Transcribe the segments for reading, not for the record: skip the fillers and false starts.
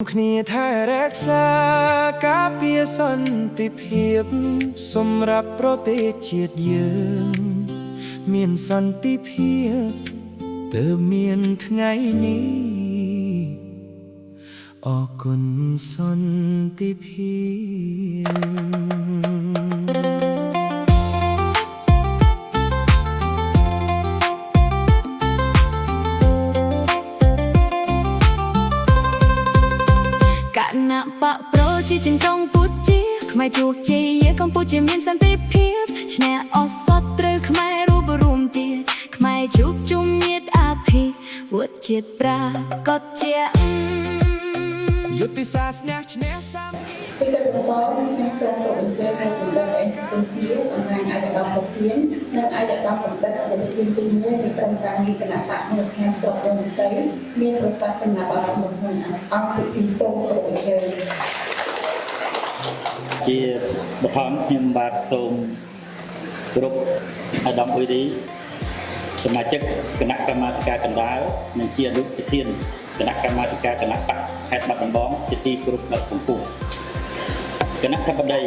គ្នាថែរក្សាការពារសន្តិភាពសម្រាប់ប្រទេសជាតិយើងមានសន្តិភាពទើបមានថ្ងៃនេះអរគុណសន្តិភាពគណៈបកប្រជាជនកម្ពុជាខ្មែរជោគជ័យកម្ពុជាមានសន្តិភាពឈ្នះអសត់ត្រូវខ្មែររួបរួមទៀតខ្មែរជួបជុំញាតអភិវឌ្ឍជាតិប្រាកដជាយុទ្ធសាស្ត្រឈ្នះសាមគ្គីពីទឹកបន្តខ្ញុំសូមគោរពអញ្ជើញឲ្យបណ្ឌិតអេសគុណភាសំណាងអាយកាមប្រធាននិងអាយកាមបណ្ឌិតប្រធានទី1នៃក្រុមការងារគណៈបកនៅខាងស្រុករងសីមានប្រសាសន៍គណៈបកមុខនឹងអង្គពិធីសូមគោរពអញ្ជើញជាបឋមខ្ញុំបាទសូមគ្រប់អាដាមអ៊ុយឌីសមាជិកគណៈកម្មាធិការកណ្ដាលនិងជាអនុប្រធានគណៈកម្មាធិការគណៈបកខេត្តបាត់ដំបងជាទីគោរពដ៏ខ្ពស់គណៈធិបតី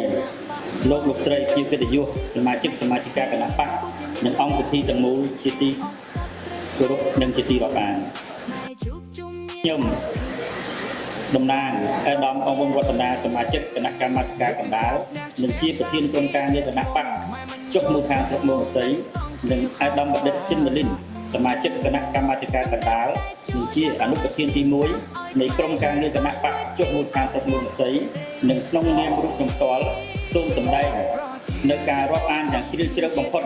លោកស្រីភ្ញៀវកិត្តិយសសមាជិកសមាជិកាគណៈបកនិងអង្គពិធីទាំងមូលជាទីគោរពនិងជាទីរាប់អានខ្ញុំតំណាងអាដាមអង្គវឌ្ឍនាសមាជិកគណៈកម្មាធិការកណ្ដាលនិងជាប្រធានក្រុមការងារគណៈបកចុះមូលដ្ឋានស្រុកមោលសីនិងអាដាមបណ្ឌិតចិនមលិនសមាជិកគណៈកម្មាធិការកណ្ដាលនិងជាអនុប្រធានទី1នៃក្រុមការងារគណៈបកចុះមូលដ្ឋានស្រុកមោលសីនិងក្នុងនាមរូបខ្ញុំផ្ទាល់សូមសម្ដែងនៅការរាប់អានយ៉ាងជ្រាលជ្រៅបំផុត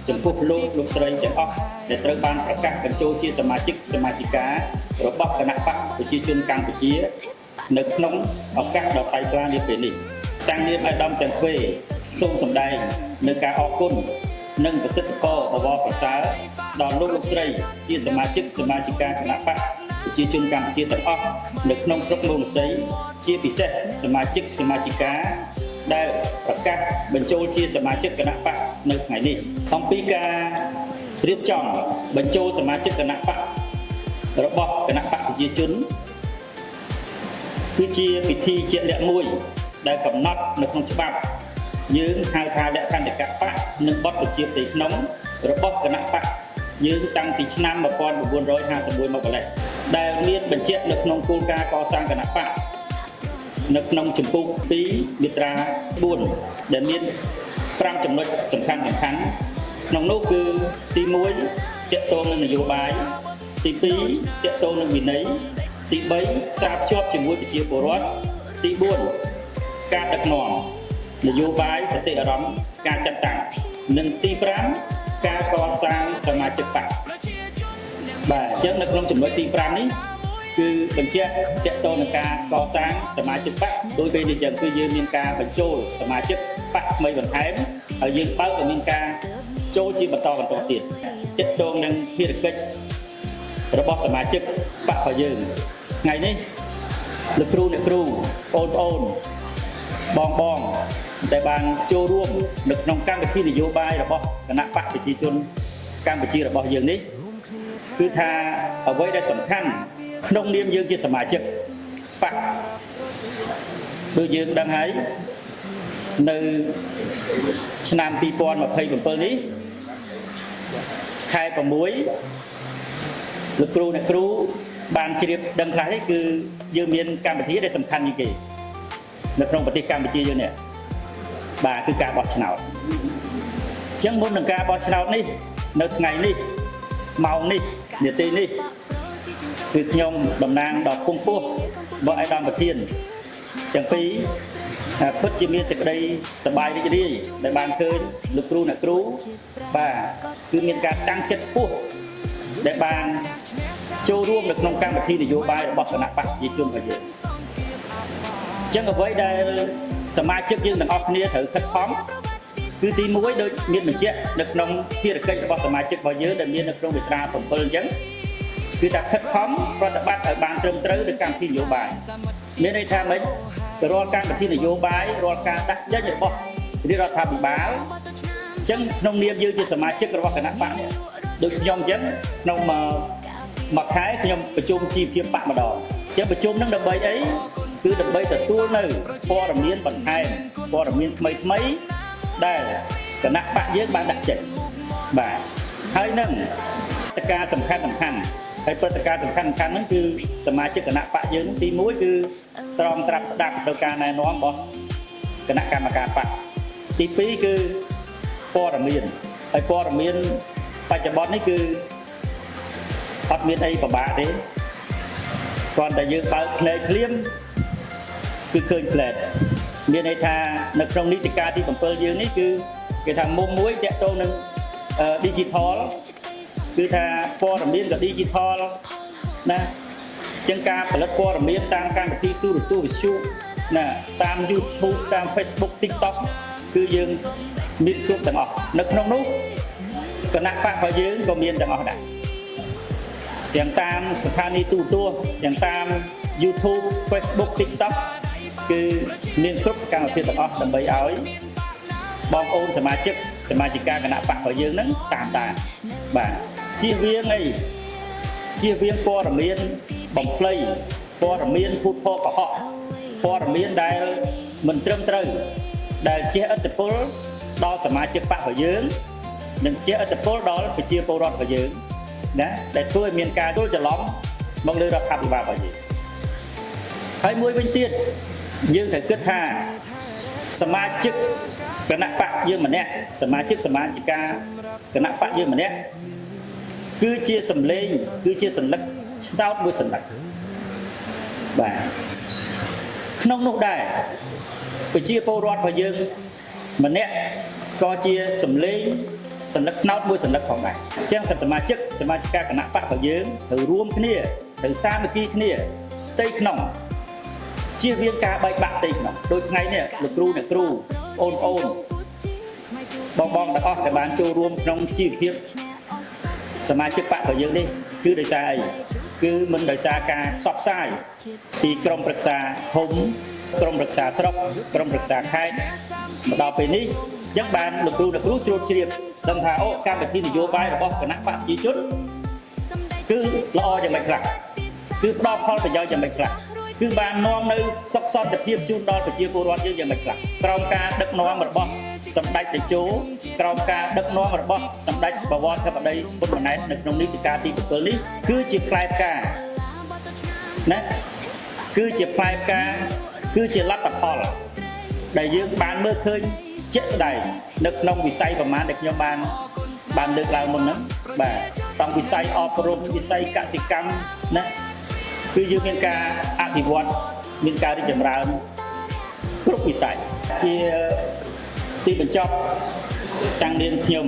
ចំពោះលោកស្រីទាំងអស់ដែលត្រូវបានប្រកាសបញ្ចូលជាសមាជិកសមាជិការបស់គណៈបកប្រជាជនកម្ពុជានៅក្នុងឱកាសដ៏ថ្លៃថ្លានាពេលនេះតាំងនាមអាដាមទាំងពីរសូមសម្ដែងនៅការអរគុណនិងប្រសិទ្ធពរបវរប្រសើរដល់លោកស្រីជាសមាជិកសមាជិកាគណៈបកប្រជាជនកម្ពុជាទាំងអស់នៅក្នុងស្រុកមោលសីជាពិសេសសមាជិកសមាជិកាដែលប្រកាសបញ្ចូលជាសមាជិកគណៈបកនៅថ្ងៃនេះអំពីការរៀបចំបញ្ចូលសមាជិកគណៈបករបស់គណៈបកប្រជាជនគឺជាពិធីជាក់លាក់មួយដែលកំណត់នៅក្នុងច្បាប់យើងហៅថាលក្ខន្តិកបកនិងបទបញ្ជាផ្ទៃក្នុងរបស់គណៈបកយើងតាំងពីឆ្នាំ1951មកម្លេះដែលមានបញ្ជាក់នៅក្នុងគោលការណ៍កសាងគណៈបកនៅក្នុងជំពូក2មាត្រា4ដែលមាន5ចំណុចសំខាន់ក្នុងនោះគឺទី1ទាក់ទងនឹងនយោបាយទី2ទាក់ទងនឹងវិន័យទី3ផ្សារភ្ជាប់ជាមួយប្រជាពលរដ្ឋទី4ការដឹកនាំនយោបាយសតិអារម្មណ៍ការចាត់តាំងនិងទី5ការកសាងសមាជិកបកបាទអញ្ចឹងនៅក្នុងចំណុចទី5នេះគឺបញ្ជាក់ទាក់ទងនឹងការកសាងសមាជិកបកដោយពេលនេះអញ្ចឹងគឺយើងមានការបញ្ចូលសមាជិកបកថ្មីបន្ថែមហើយយើងបើកឲ្យមានការចូលជាបន្តទៀតទាក់ទងនឹងភារកិច្ចរបស់សមាជិកបករបស់យើងថ្ងៃនេះលោកគ្រូអ្នកគ្រូបងដែលបានចូលរួមនៅក្នុងកម្មវិធីនយោបាយរបស់គណៈបកប្រជាជនកម្ពុជារបស់យើងនេះគឺថាអ្វីដែលសំខាន់ក្នុងនាមយើងជាសមាជិកបកដូចយើងដឹងហើយនៅឆ្នាំ2027នេះខែ6លោកគ្រូអ្នកគ្រូបានជ្រាបដឹងខ្លះនេះគឺយើងមានកម្មវិធីដែលសំខាន់ជាងគេនៅក្នុងប្រទេសកម្ពុជាយើងនេះបាទគឺការបោះឆ្នោតអញ្ចឹងមុននឹងការបោះឆ្នោតនេះនៅថ្ងៃនេះម៉ោងនេះនាទីនេះគឺខ្ញុំតំណាងដល់ពុំពោះរបស់អាដាមប្រធានទាំងពីរពិតជាមានសេចក្តីសប្បាយរីករាយដែលបានឃើញលោកគ្រូអ្នកគ្រូបាទគឺមានការតាំងចិត្តខ្ពស់ដែលបានចូលរួមនៅក្នុងកម្មវិធីនយោបាយរបស់គណៈបកប្រជាជនរបស់យើងអញ្ចឹងអ្វីដែលសមាជិកយើងទាំងអស់គ្នាត្រូវខិតខំគឺទី1ដូចមានបញ្ជាក់នៅក្នុងភារកិច្ចរបស់សមាជិករបស់យើងដែលមាននៅក្នុងមាត្រា7អញ្ចឹងគឺថាខិតខំប្រតិបត្តិឲ្យបានត្រឹមត្រូវនៅកម្មវិធីនយោបាយមានន័យថាម៉េចរាល់កម្មវិធីនយោបាយរាល់ការដាក់ចេញរបស់រាជរដ្ឋាភិបាលអញ្ចឹងក្នុងនាមយើងជាសមាជិករបស់គណៈបកដូចខ្ញុំអញ្ចឹងក្នុងមួយខែខ្ញុំប្រជុំជីវភាពបកម្ដង ចឹងប្រជុំនឹងដើម្បីអីគឺដើម្បីទទួលនៅព័ត៌មានបន្ថែមព័ត៌មានថ្មីដែលគណៈបកយើងបានដាក់ចេញបាទហើយនឹងព្រឹត្តិការណ៍សំខាន់ហើយព្រឹត្តិការណ៍សំខាន់ហ្នឹងគឺសមាជិកគណៈបកយើងទី1គឺត្រង់ត្រាប់ស្ដាប់ទៅការណែនាំរបស់គណៈកម្មការបកទី2គឺព័ត៌មានហើយព័ត៌មានបច្ចុប្បន្ននេះគឺអត់មានអីពិបាកទេគ្រាន់តែយើងបើកភ្នែកភ្លាមគឺឃើញផ្លែតមានន័យថានៅក្នុងនីតិកាលទី7យើងនេះគឺគេថាមុំមួយតាក់ទងនឹង digital គឺថាព័ត៌មានក៏ digital ណាចឹងការផលិតព័ត៌មានតាមកម្មវិធីទូរទស្សន៍វិទ្យុណាតាម YouTube តាម Facebook TikTok គឺយើងមានគ្រប់ទាំងអស់នៅក្នុងនោះគណៈបករបស់យើងក៏មានទាំងអស់ដែរទាំងតាមស្ថានីយទូរទស្សន៍ទាំងតាម YouTube Facebook TikTok គឺមានគ្រប់សកម្មភាពទាំងអស់ដើម្បីឲ្យបងប្អូនសមាជិកាគណៈបករបស់យើងហ្នឹងតាមដានបាទជៀសវាងអីជៀសវាងព័ត៌មានបំភ្លៃព័ត៌មានភូតភរកុហកព័ត៌មានដែលមិនត្រឹមត្រូវដែលជះឥទ្ធិពលដល់សមាជិកបករបស់យើងនិងជះឥទ្ធិពលដល់ប្រជាពលរដ្ឋរបស់យើងណាដែលធ្វើឲ្យមានការយល់ច្រឡំមកលើរដ្ឋាភិបាលរបស់យើងហើយមួយវិញទៀតយើងត្រូវគិតថាសមាជិកគណៈបកយើងម្នាក់សមាជិកាគណៈបកយើងម្នាក់គឺជាសម្លេងគឺជាសញ្ញាឆ្នោតមួយសញ្ញាបាទក្នុងនោះដែរប្រជាពលរដ្ឋរបស់យើងម្នាក់ក៏ជាសម្លេងសញ្ញាឆ្នោតមួយសញ្ញាផងដែរទាំងសមាជិកាគណៈបករបស់យើងត្រូវរួមគ្នាត្រូវសាមគ្គីគ្នាផ្ទៃក្នុងជៀសវាងការបែកបាក់ផ្ទៃក្នុងដូចថ្ងៃនេះលោកគ្រូអ្នកគ្រូបងប្អូនទាំងអស់ដែលបានចូលរួមក្នុងជីវភាពសមាជិកបករបស់យើងនេះគឺដោយសារអីគឺមិនដោយសារការផ្សព្វផ្សាយពីក្រុមប្រឹក្សាភូមិក្រុមប្រឹក្សាស្រុកក្រុមប្រឹក្សាខេត្តមកដល់ពេលនេះអញ្ចឹងបានលោកគ្រូអ្នកគ្រូជ្រួតជ្រាបដឹងថាអូកម្មវិធីនយោបាយរបស់គណៈបកប្រជាជនគឺល្អយ៉ាងម៉េចខ្លះគឺផ្ដល់ផលប្រយោជន៍យ៉ាងម៉េចខ្លះគឺបាននាំនៅសុខសន្តិភាពជូនដល់ប្រជាពលរដ្ឋយើងយ៉ាងម៉េចខ្លះក្រោមការដឹកនាំរបស់សម្ដេចតេជោក្រោមការដឹកនាំរបស់សម្ដេចបវរធិបតីហ៊ុនម៉ាណែតនៅក្នុងនីតិកាលទី7នេះគឺជាផ្លែផ្កាណាគឺជាផ្លែផ្កាគឺជាលទ្ធផលដែលយើងបានមើលឃើញជាក់ស្ដែងនៅក្នុងវិស័យប្រមាណដែលខ្ញុំបានលើកឡើងមុនហ្នឹងបាទតាំងវិស័យអប់រំវិស័យកសិកម្មណាគឺយើងមានការអភិវឌ្ឍមានការរីកចម្រើនគ្រប់វិស័យជាទីបញ្ចប់តាំងនាងខ្ញុំ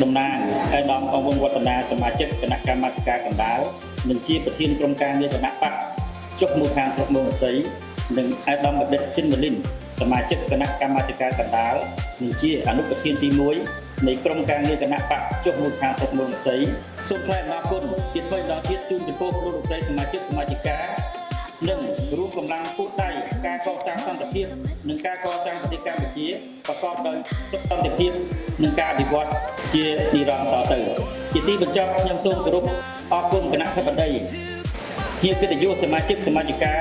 តំណាងឯកឧត្តមអង្គវឌ្ឍនាសមាជិកគណៈកម្មាធិការកណ្ដាលនិងជាប្រធានក្រុមការងារគណៈបកចុះមូលដ្ឋានស្រុកមោងសីនិងឯកឧត្តមបណ្ឌិតចិនមលិនសមាជិកគណៈកម្មាធិការកណ្ដាលនិងជាអនុប្រធានទី1នៃក្រុមការងារគណៈបកចុះមូលដ្ឋានស្រុកមោងសីសូមថ្លែងអំណរគុណជាថ្មីម្ដងទៀតជូនចំពោះលោកលោកស្រីសមាជិកានិងរួមកម្លាំងពុះដៃការកសាងសន្តិភាពនិងការកសាងប្រទេសកម្ពុជាប្រកបដោយសុខសន្តិភាពនិងការអភិវឌ្ឍជានិរន្តរ៍តទៅជាទីបញ្ចប់ខ្ញុំសូមគោរពអរគុណគណៈអធិបតីជាកិត្តិយសសមាជិកា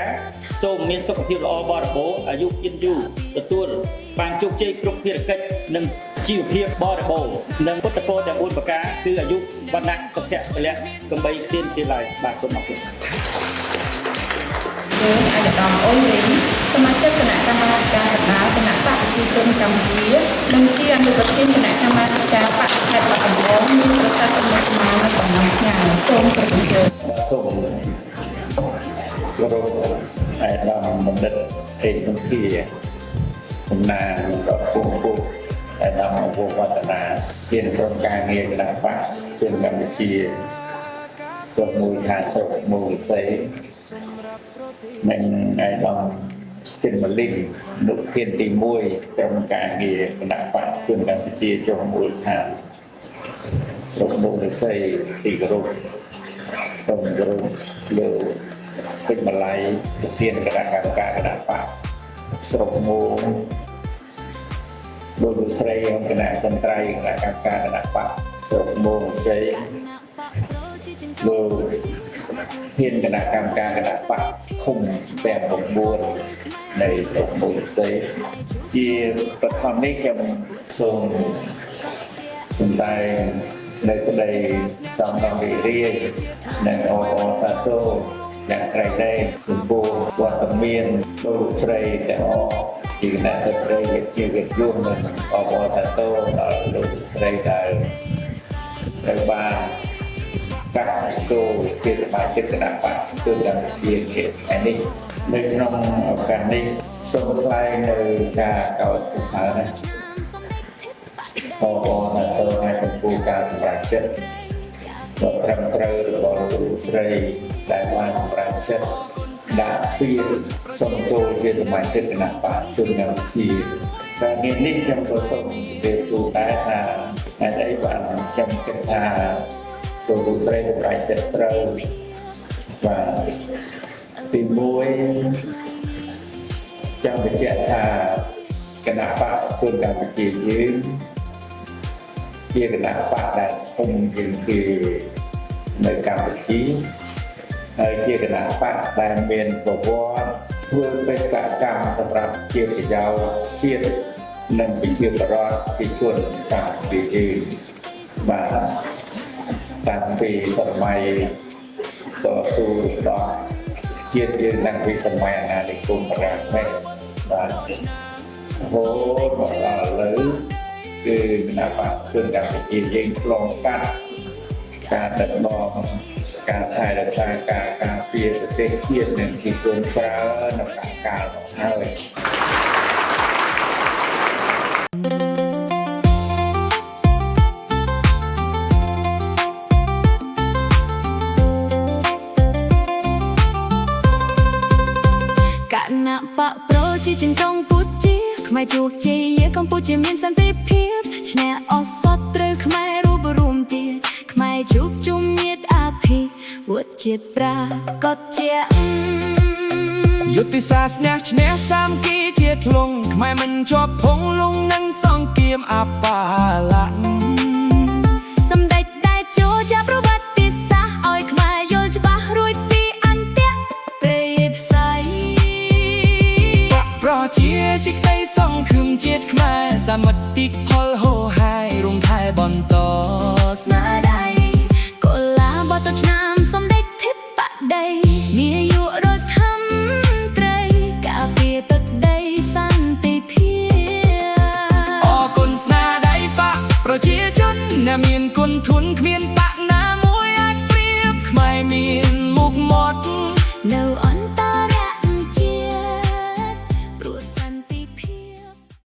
សូមមានសុខភាពល្អបរិបូរណ៍អាយុយឺនយូរទទួលបានជោគជ័យគ្រប់ភារកិច្ចនិងជីវភាពបរិបូរណ៍និងពុទ្ធពរទាំង4ប្រការគឺអាយុវណ្ណៈសុខៈពលៈកំបីគ្មានជាឡើយបាទសូមអរគុណយើងអាយដាមអូនលេងសមាជិកគណៈកម្មាធិការកណ្ដាលគណៈបកប្រជាជនកម្ពុជានិងជាអនុប្រធានគណៈកម្មាធិការបកខេត្តបាត់ដំបងមានប្រសាសន៍ចំណុចមកនៅកំណត់ថ្ងៃសូមប្រជើញសូមគោរពឯកឧត្តមបណ្ឌិតហេងនុធាតំណាងរដ្ឋពុទ្ធឯកឧត្តមអង្គវឌ្ឍនាជាក្រុមការងារគណៈបកជនកម្ពុជាចុះមូលដ្ឋានស្រុកមោងសីនិងឯកឧត្តមចិនមលិនអនុប្រធានទី1ក្រុមការងារគណៈបកជនកម្ពុជាចុះមូលដ្ឋានស្រុកមោងសីទីគោរពសូមគោរពលោកពេជ្រម្ល័យប្រធានគណៈកម្មការគណៈបកស្រុកមោងលោកស្រីគណៈតន្ត្រីគណៈកម្មការគណៈបកស្រុកមោងសីលោកអ ធានគណៈកម្មការគណៈបកឃុំទាំង9នៃស្រុកមូលសីជាបឋមនេះខ្ញុំសូមសម្ដែងនៅក្តីសំណងរីរាយនិងអបអរសាទរយ៉ាងក្រៃលែងចំពោះវត្តមានលោកស្រីទាំងអស់ជាគណៈរដ្ឋមន្ត្រីជាវិទ្យុនិងអបអរសាទរដល់លោកស្រីដែលត្រូវបានកាត់ចូលជាសមាជិកគណៈបកគឺកម្ពុជាថ្ងៃនេះនៅក្នុងឱកាសនេះសូមថ្លែងនៅការកោតសរសើរណាស់អបអរសាទរឲ្យចំពោះការសម្រេចចិត្តដ៏ត្រឹមត្រូវរបស់លោកស្រីដែលបានសម្រេចចិត្តដាក់ពាក្យសុំចូលជាសមាជិកគណៈបកជនកម្ពុជាការងារនេះខ្ញុំក៏សូមជម្រាបជូនដែរថាអាចអីបានខ្ញុំគិតថាលោកស្រីសម្រេចចិត្តត្រូវបាទទី1ចង់បញ្ជាក់ថាគណៈបកជនកម្ពុជាយើងជាគណៈបកដែលធំជាងគេនៅកម្ពុជាហើយជាគណៈបកដែលមានប្រវត្តិធ្វើបេសកកម្មសម្រាប់ជាប្រយោជន៍ជាតិនិងប្រជាពលរដ្ឋជាជនកម្ពុជាយើងបាទតាំងពីសម័យតស៊ូដល់ជាតិយើងតាំងពីសម័យអាណានិគមបារាំងនេះបាទរហូតមកដល់ឥឡូវគឺគណៈបកជនកម្ពុជាយើងឆ្លងកាត់ការដឹកនាំការថែរក្សាការពារប្រទេសជាតិនិងជីវជនច្រើននៅក្នុងកាលមកហើយគណៈបកប្រជាជនកម្ពុជាខ្មែរជោគជ័យកម្ពុជាមានសន្តិភាពឈ្នះអសត់ត្រូវខ្មែររួបរวมទៀតខ្មែរជួបជុំញាតិអភិវឌ្ឍជាតិប្រាកដជាយុទ្ធសាស្ត្រឈ្នះសាមគ្គីជាធ្លុងខ្មែរមិនជាប់ភងលងនឹងសង្គ្រាមអបាលៈសម្ដេចដែលចូលចាប់ប្រវត្តិសាស្ត្រឲ្យខ្មែរយល់ច្បាស់រួចពីអន្ទាក់ព្រៃផ្សៃប្រជាជាក្តីសង្ឃឹមជាតិខ្មែរសមិទ្ធិផលហូរហើយរួមថែបន្តស្នាដៃកុលាបតឆ្នាំសម្ដេចធិបតីនាយករដ្ឋមន្ត្រីការពារទឹកដីសន្តិភាពអរគុណស្នាដៃបកប្រជាជនអ្នកមានគុណធនគ្មាន